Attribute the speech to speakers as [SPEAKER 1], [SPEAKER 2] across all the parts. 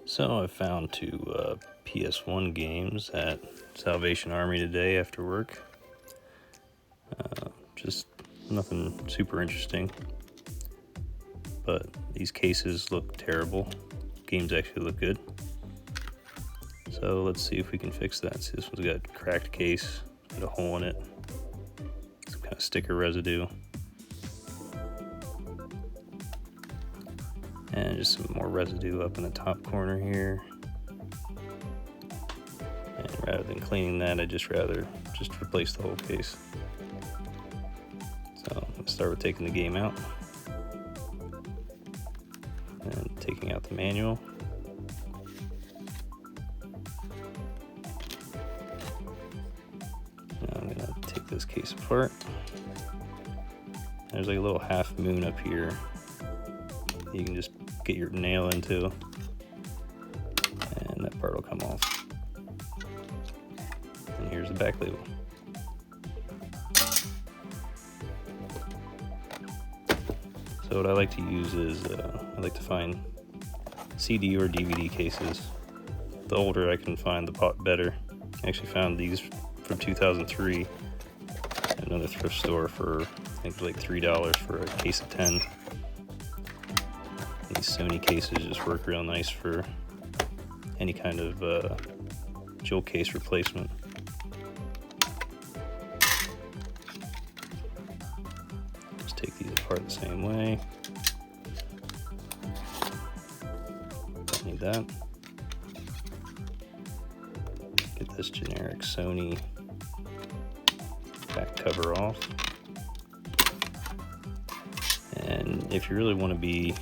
[SPEAKER 1] So I found two ps1 games at Salvation Army today after work. Just nothing super interesting, but these cases look terrible. Games actually look good. So let's see if we can fix that. See, this one's got a cracked case, got a hole in it, some kind of sticker residue, and just some more residue up in the top corner here. And rather than cleaning that, I'd just rather replace the whole case. So let's start with taking the game out and taking out the manual. Now I'm gonna take this case apart. There's like a little half moon up here you can just get your nail into, and that part will come off. And here's the back label. So what I like to use is I like to find CD or DVD cases. The older I can find, the better. I actually found these from 2003 at another thrift store for I think it was like $3 for a case of 10. These Sony cases just work real nice for any kind of jewel case replacement. Just take these apart the same way. Don't need that. Get this generic Sony back cover off. And if you really want to be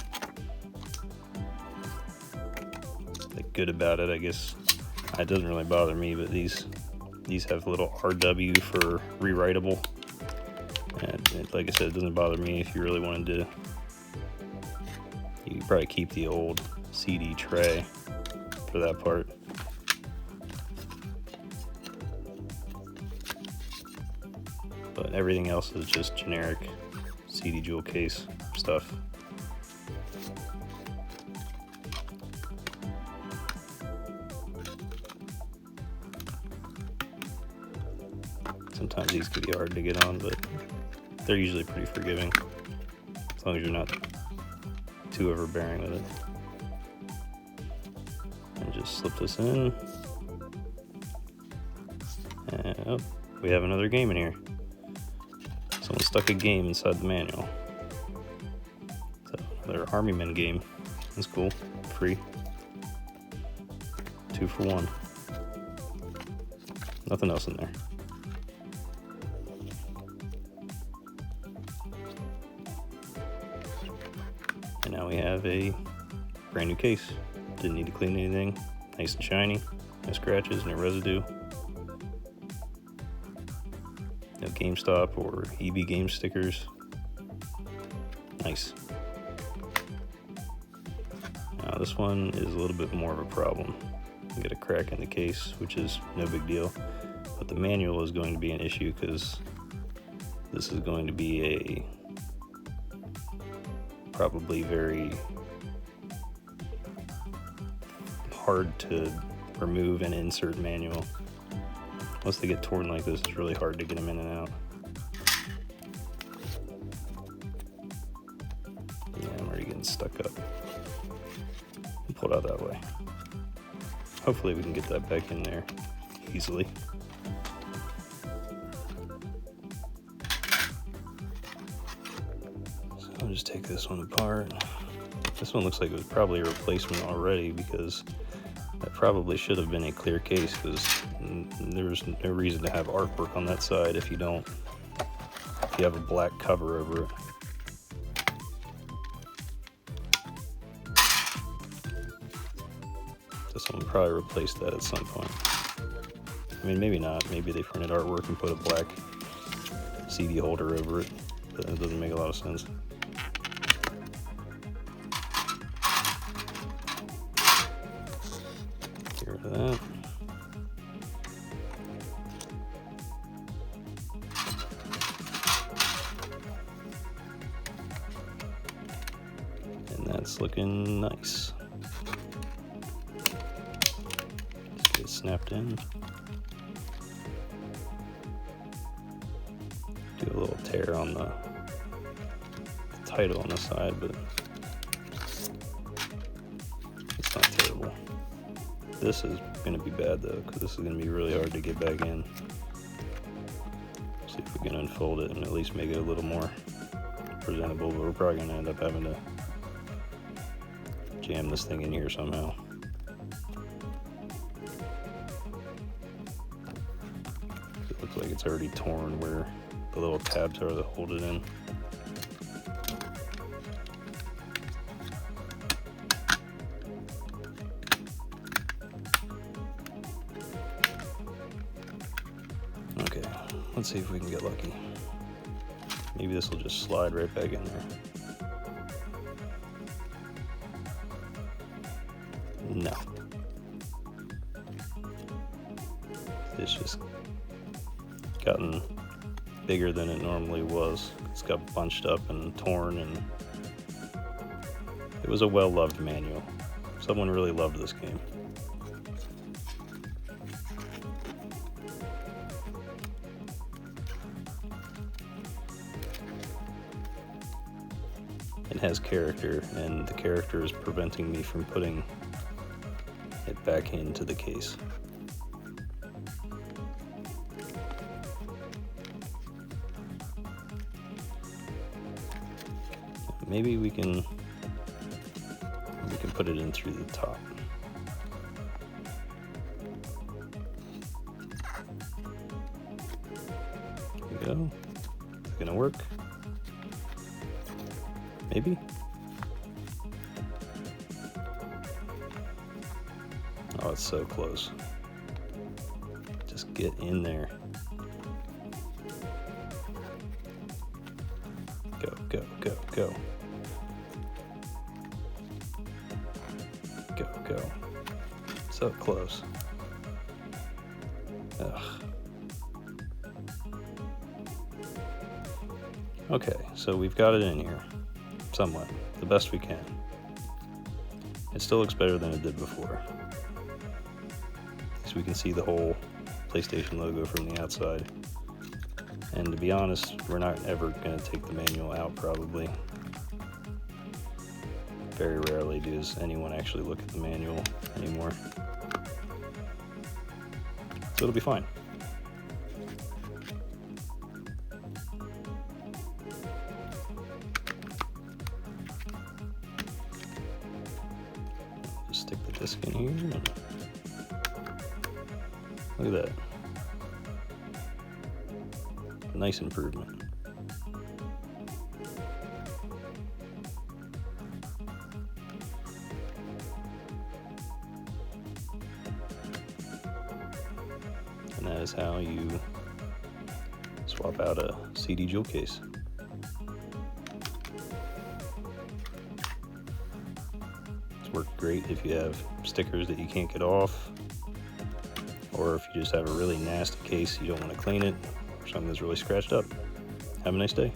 [SPEAKER 1] good about it, I guess it doesn't really bother me, but these have a little RW for rewritable, and like I said, it doesn't bother me. If you really wanted to, you could probably keep the old CD tray for that part. But everything else is just generic CD jewel case stuff. Sometimes these can be hard to get on, but they're usually pretty forgiving, as long as you're not too overbearing with it. And just slip this in. And oh, we have another game in here. Someone stuck a game inside the manual. So another Army Men game. That's cool. Free. 2 for 1. Nothing else in there. And now we have a brand new case. Didn't need to clean anything. Nice and shiny. No scratches, no residue. No GameStop or EB Game stickers. Nice. Now this one is a little bit more of a problem. You get a crack in the case, which is no big deal. But the manual is going to be an issue because this is going to be a probably very hard to remove and insert manual. Once they get torn like this, it's really hard to get them in and out. Yeah, I'm already getting stuck up. Pull it out that way. Hopefully we can get that back in there easily. So I'll just take this one apart. This one looks like it was probably a replacement already, because that probably should have been a clear case, because there's no reason to have artwork on that side if you have a black cover over it. So someone probably replaced that at some point. I mean, maybe not. Maybe they printed artwork and put a black CD holder over it, but that doesn't make a lot of sense. Get rid of that. And that's looking nice. snapped in. Do a little tear on the title on the side, but it's not terrible. This is going to be bad though, because this is going to be really hard to get back in. See if we can unfold it and at least make it a little more presentable, but we're probably going to end up having to jam this thing in here somehow. It looks like it's already torn where the little tabs are that hold it in. Okay, let's see if we can get lucky. Maybe this will just slide right back in there. No. It's just gotten bigger than it normally was. It's got bunched up and torn, and it was a well-loved manual. Someone really loved this game. It has character, and the character is preventing me from putting it back into the case. Maybe we can put it in through the top. There we go. Is it gonna work? Maybe? Oh, it's so close. Just get in there. Go, go, go, go. Go, go. So close. Ugh. Okay, so we've got it in here. Somewhat. The best we can. It still looks better than it did before. So we can see the whole PlayStation logo from the outside. And to be honest, we're not ever going to take the manual out, probably. Very rarely does anyone actually look at the manual anymore. So it'll be fine. Just stick the disc in here. And look at that. Nice improvement. And that is how you swap out a CD jewel case. It's worked great if you have stickers that you can't get off, or if you just have a really nasty case you don't want to clean it, or something that's really scratched up. Have a nice day.